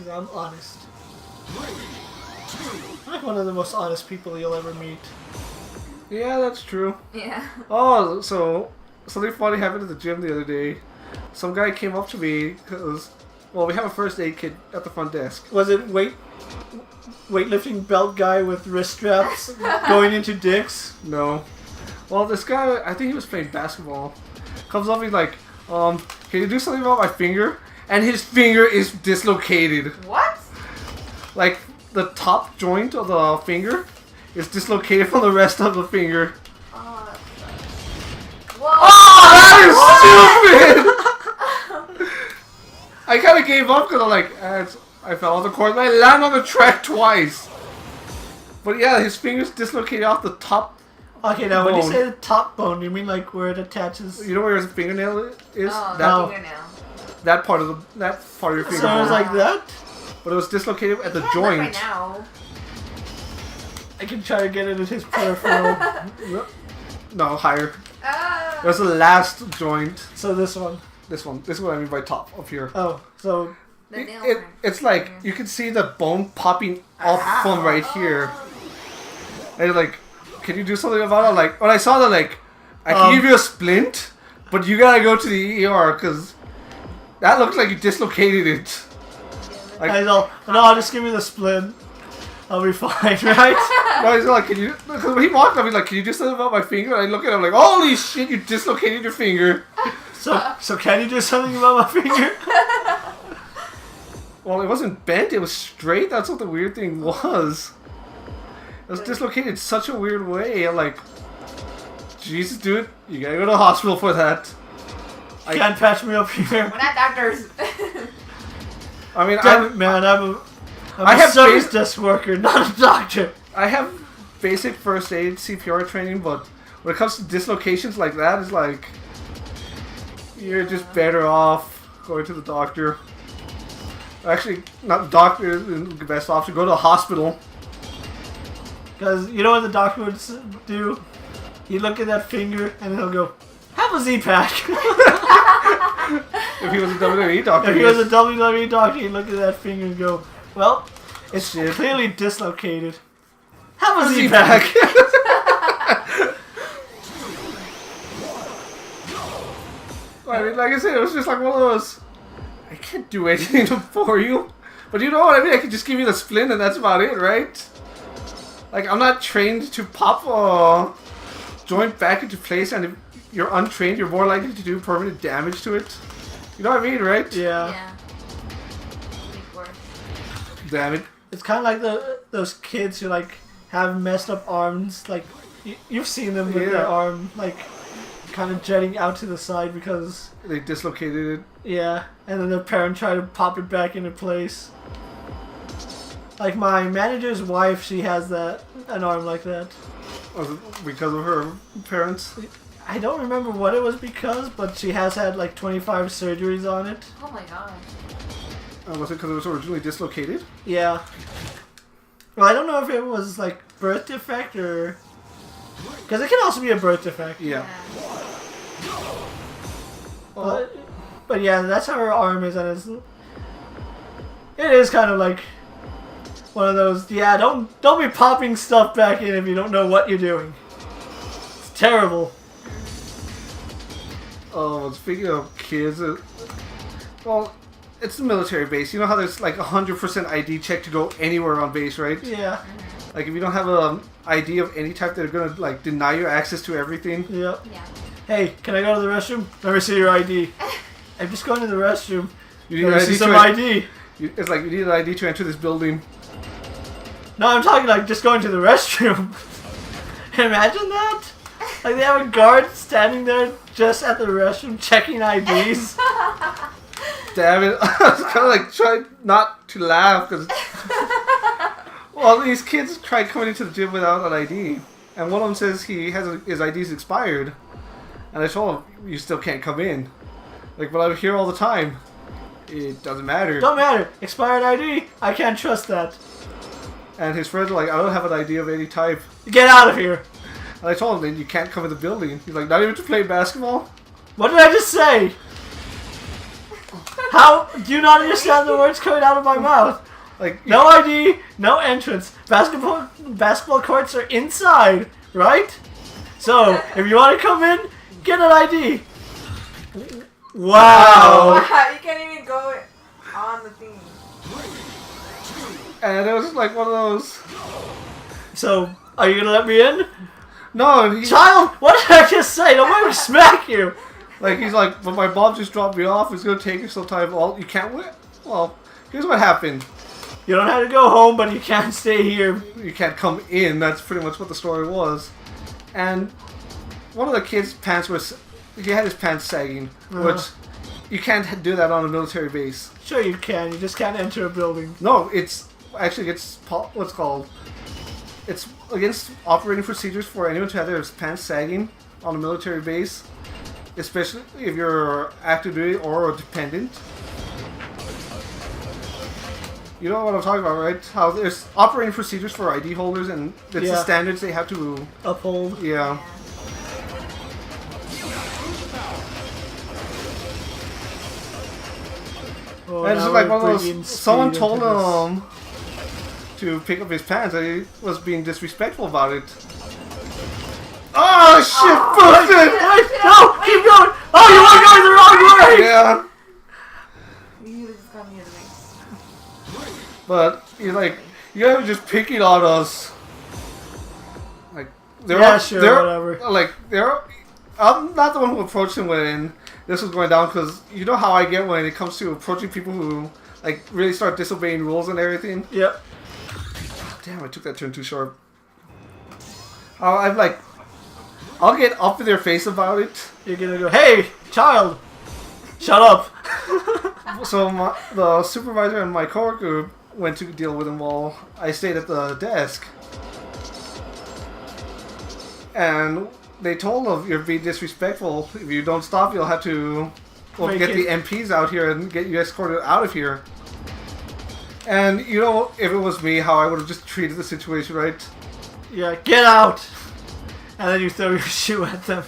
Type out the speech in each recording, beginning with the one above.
I'm honest. I'm like one of the most honest people you'll ever meet. Yeah, that's true. Yeah. Oh, so something funny happened at the gym the other day. Some guy came up to me because, well, we have a first aid kit at the front desk. Was it weightlifting belt guy with wrist straps going into dicks? No. Well, this guy, I think he was playing basketball, comes up, he's like, can you do something about my finger? And his finger is dislocated. What? Like, the top joint of the finger is dislocated from the rest of the finger. Oh, that sucks. Whoa. Oh, that is stupid! I kind of gave up because I'm like, I fell off the course and I landed on the track twice. But yeah, his finger's dislocated off the top. Okay, now when you bone. say the top bone, you mean like where it attaches? You know where his fingernail is? Oh, that, fingernail. that part of your finger. So it was like that? But it was dislocated at the Can't look joint. right now. I can try to get it in his peripheral. No, higher. Ah. It was the last joint. So this one. This one. This is what I mean by top up here. Oh, so The nail It's like you can see the bone popping off from right here. And you're like, can you do something about it? Like when I saw that, like, I can give you a splint, but you gotta go to the ER because that looks like you dislocated it. Like, no, just give me the splint. I'll be fine, right? no, he's like, can you? Because when he walked up, he's like, can you do something about my finger? And I look at him like, holy shit, you dislocated your finger. So can you do something about my finger? Well, it wasn't bent, it was straight. That's what the weird thing was. It was dislocated such a weird way. I'm like, Jesus, dude, you gotta go to the hospital for that. You can't patch me up here. We're not doctors. I mean, Damn it, man, I'm I a have service bas- desk worker, not a doctor. I have basic first aid CPR training, but when it comes to dislocations like that, it's like you're just better off going to the doctor. Actually, not the doctor is the best option. Go to a hospital. Because you know what the doctor would do? He'd look at that finger and he'll go, have a Z-Pack. If he was a WWE doctor. If he was a WWE doctor, he'd look at that finger and go, well, it's Shit. clearly dislocated. Have a a Z-Pack. I mean, like I said, it was just like one of those. I can't do anything for you, but you know what I mean. I can just give you the splint, and that's about it, right? Like I'm not trained to pop a joint back into place, and if you're untrained, you're more likely to do permanent damage to it. You know what I mean, right? Yeah. Yeah. Damn it. It's kind of like those kids who like have messed up arms. Like you've seen them with their arm like kind of jetting out to the side because They dislocated it. yeah, and then the parent tried to pop it back into place. Like my manager's wife, she has an arm like that. Was it because of her parents? I don't remember what it was because, but she has had like 25 surgeries on it. Oh my god. Was it because it was originally dislocated? Yeah. Well, I don't know if it was like birth defect or because it can also be a birth defect. Yeah. But yeah, that's how her arm is, and it is kind of like one of those. Yeah, don't be popping stuff back in if you don't know what you're doing. It's terrible. Oh, speaking of kids, well, it's the military base. You know how there's like 100% ID check to go anywhere on base, right? Yeah. Like if you don't have an ID of any type, they're gonna like deny you access to everything. Yep. Yeah. Hey, can I go to the restroom? Let me see your ID. I'm just going to the restroom. You need Let an me see ID some to ID. It's like you need an ID to enter this building. No, I'm talking like just going to the restroom. Imagine that. Like they have a guard standing there just at the restroom checking IDs. Damn it! I was kind of like trying not to laugh because well, these kids tried coming into the gym without an ID, and one of them says his ID's expired, and I told him you still can't come in. Like, but I'm here all the time. It doesn't matter. Don't matter. Expired ID. I can't trust that. And his friends are like, I don't have an ID of any type. Get out of here. And I told him, then you can't come in the building. He's like, not even to play basketball? What did I just say? How do you not understand the words coming out of my mouth? Like No ID, no entrance. Basketball courts are inside, right? So if you want to come in, get an ID. Wow. You can't even go on the thing. And it was like one of those. So are you gonna let me in? No, he, Child, what did I just say? Don't make me smack you. like he's like, but my mom just dropped me off. It's gonna take you some time. Well, you can't win. Well, here's what happened. You don't have to go home, but you can't stay here. You can't come in. That's pretty much what the story was. And one of the kids' pants was, he had his pants sagging, which you can't do that on a military base. Sure you can. You just can't enter a building. No, it's actually what's called. It's against operating procedures for anyone to have their pants sagging on a military base, especially if you're active duty or a dependent. You know what I'm talking about, right? How there's operating procedures for ID holders, and it's the standards they have to uphold. Yeah. Oh, And it's now like we're one of bringing those. Someone speed told into him to pick up his pants, and he was being disrespectful about it. Oh shit! Busted! Wait, no! Keep going! Oh, you are going the wrong way! Yeah. You just got me in the way. But you're like, you guys are just picking on us. Like, whatever. Like, I'm not the one who approached him when this was going down, because you know how I get when it comes to approaching people who like really start disobeying rules and everything. Yep. Damn, I took that turn too short. I'm like, I'll get up in their face about it. You're gonna go, hey, child! Shut up! So the supervisor and my coworker went to deal with him while I stayed at the desk. And they told him, you're being disrespectful. If you don't stop, you'll have to get the MPs out here and get you escorted out of here. And you know, if it was me, how I would have just treated the situation, right? Yeah, get out! And then you throw your shoe at them.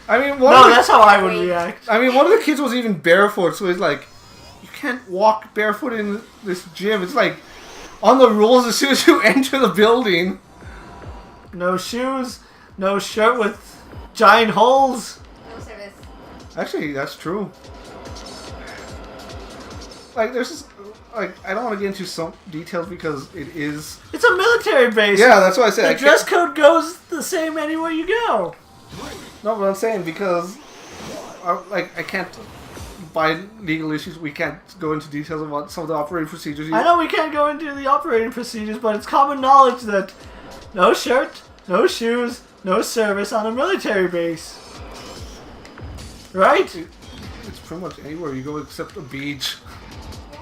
I mean, that's how I would react. I mean, one of the kids was even barefoot, so he's like, you can't walk barefoot in this gym. It's like on the rules as soon as you enter the building. No shoes, no shirt with giant holes. No service. Actually, that's true. Like, there's just, like, I don't want to get into some details because it is... It's a military base. Yeah, that's what I said. The dress code goes the same anywhere you go. No, but I'm saying because, I can't, by legal issues, we can't go into details about some of the operating procedures. I know we can't go into the operating procedures, but it's common knowledge that no shirt, no shoes, no service on a military base. Right? It's pretty much anywhere you go except a beach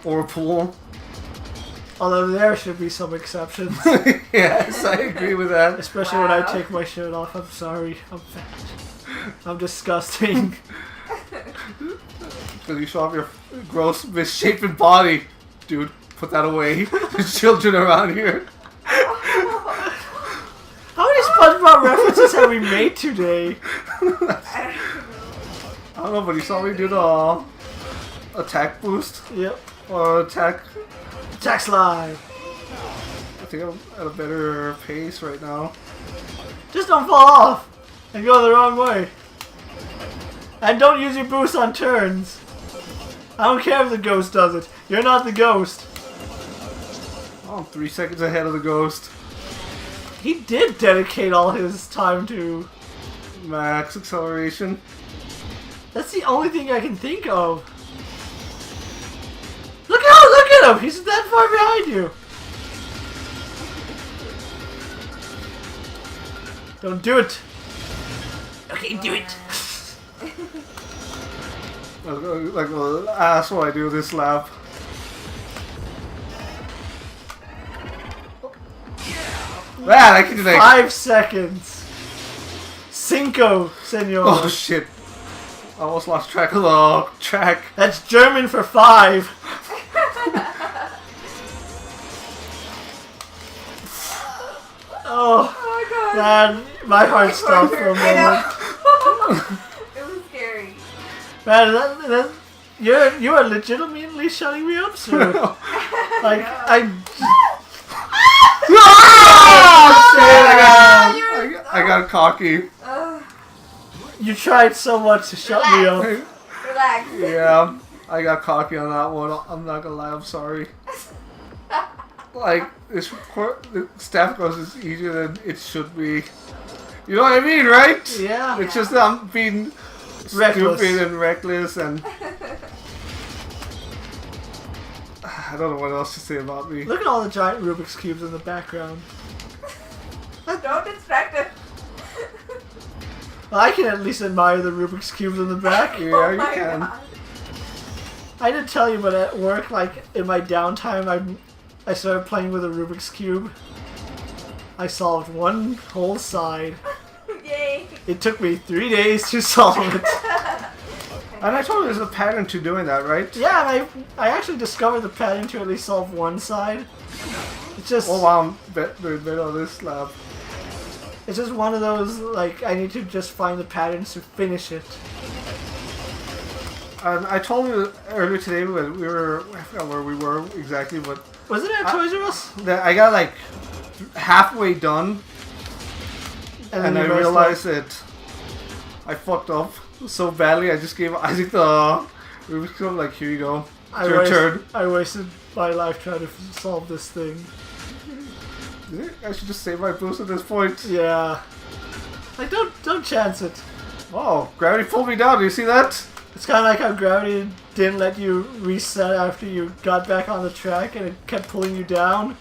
or a pool. Although there should be some exceptions. Yes, I agree with that. Especially when I take my shirt off. I'm sorry. I'm fat. I'm disgusting. Because you show off your gross, misshapen body. Dude, put that away. There's children around here. How many SpongeBob references have we made today? I don't know, but you saw me do the attack boost? Yep. Or attack... Attack slide. I think I'm at a better pace right now. Just don't fall off and go the wrong way. And don't use your boost on turns. I don't care if the ghost does it. You're not the ghost. Oh, I'm 3 seconds ahead of the ghost. He did dedicate all his time to... Max acceleration. That's the only thing I can think of. Look at him! He's that far behind you. Don't do it. Okay, do it. Like that's what I do this lap. Man, I can do like 5 seconds. Cinco, senor. Oh shit! I almost lost track of the track. That's German for 5. Oh my god. man, my heart stopped for a moment. It was scary. Man, You are legitimately shutting me up, sir. Like I got cocky. you tried so much to shut me up. Relax. Yeah, I got cocky on that one. I'm not gonna lie. I'm sorry. Like the staff goes is easier than it should be. You know what I mean, right? Yeah. It's just that I'm being Reckless. stupid and reckless, and I don't know what else to say about me. Look at all the giant Rubik's cubes in the background. Don't distract him. Well, I can at least admire the Rubik's cubes in the back. Yeah, Oh you my can. God. I didn't tell you, but at work, like in my downtime, I started playing with a Rubik's cube. I solved one whole side. Yay. It took me 3 days to solve it. And I told you there's a pattern to doing that, right? Yeah, and I actually discovered the pattern to at least solve one side. It's just Oh wow, I'm better on this slab. it's just one of those like I need to just find the patterns to finish it. And I told you earlier today when we were, I forgot where we were exactly, but Was it at Toys R Us? that I got like halfway done, and then I you messed realized that I fucked up so badly. I just gave Isaac the Rubik's Cube. Like, here you go, I it's your turn. I wasted my life trying to solve this thing. I should just save my boost at this point. Yeah. Like don't chance it. Oh, gravity pulled me down. Do you see that? It's kind of like how gravity didn't let you reset after you got back on the track and it kept pulling you down.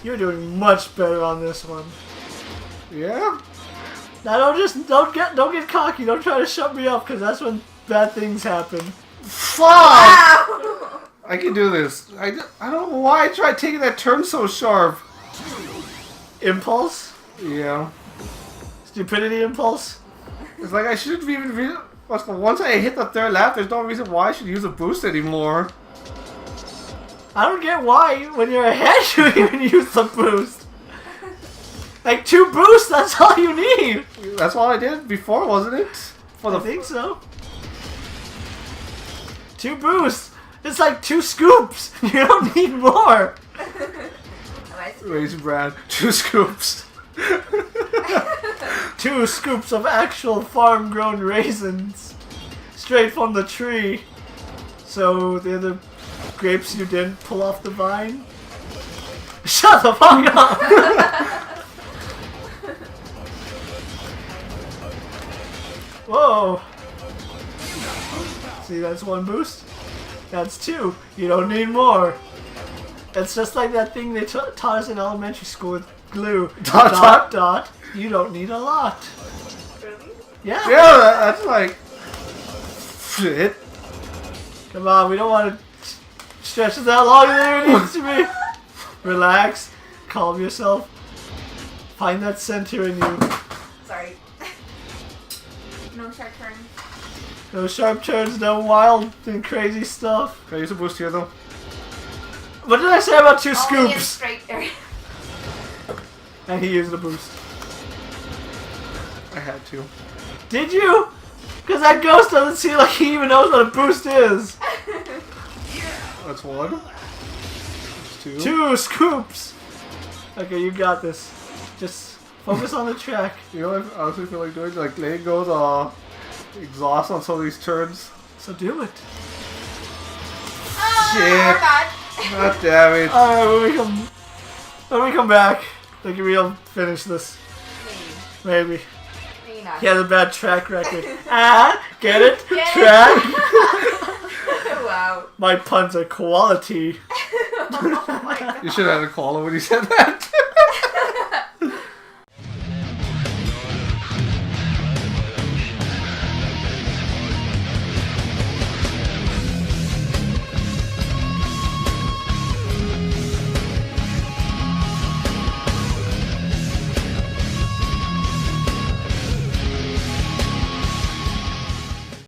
You're doing much better on this one. Yeah. Now don't get cocky. Don't try to shut me up because that's when bad things happen. Fuck! Ow. I can do this. I don't know why I tried taking that turn so sharp. Impulse? Yeah. Stupidity impulse? It's like I shouldn't even once I hit the third lap, there's no reason why I should use a boost anymore. I don't get why when you're ahead you even use the boost. Like 2 boosts, that's all you need. That's all I did before, wasn't it? For I the think so. 2 boosts. It's like 2 scoops. You don't need more. Raisin Bran, 2 scoops. 2 scoops of actual farm-grown raisins, straight from the tree. So they're the grapes you didn't pull off the vine. Shut the fuck up! Whoa! See, that's 1 boost. That's 2. You don't need more. It's just like that thing they taught us in elementary school with glue. Dot, dot, dot. You don't need a lot. Really? Yeah. Yeah, that's like shit. Come on, we don't want to stretch it that longer than it needs to be. Relax. Calm yourself. Find that center in you. Sorry. No sharp turns. No sharp turns, no wild and crazy stuff. Can I use a boost here though? What did I say about 2 Only in scoops? straight area. And he used a boost. I had to. Did you? Because that ghost doesn't seem like he even knows what a boost is. That's 1. That's 2. 2 scoops. Okay, you got this. Just focus on the track. You know what I honestly feel like doing? Like letting go the exhaust on some of these turns. So do it. Oh, Shit. God. God damn it. Alright, when we come back, I think we'll finish this. Maybe. Maybe not. He has a bad track record. Get it? Get it? Track? Wow. My puns are quality. Oh my God. You should have had a caller when you said that.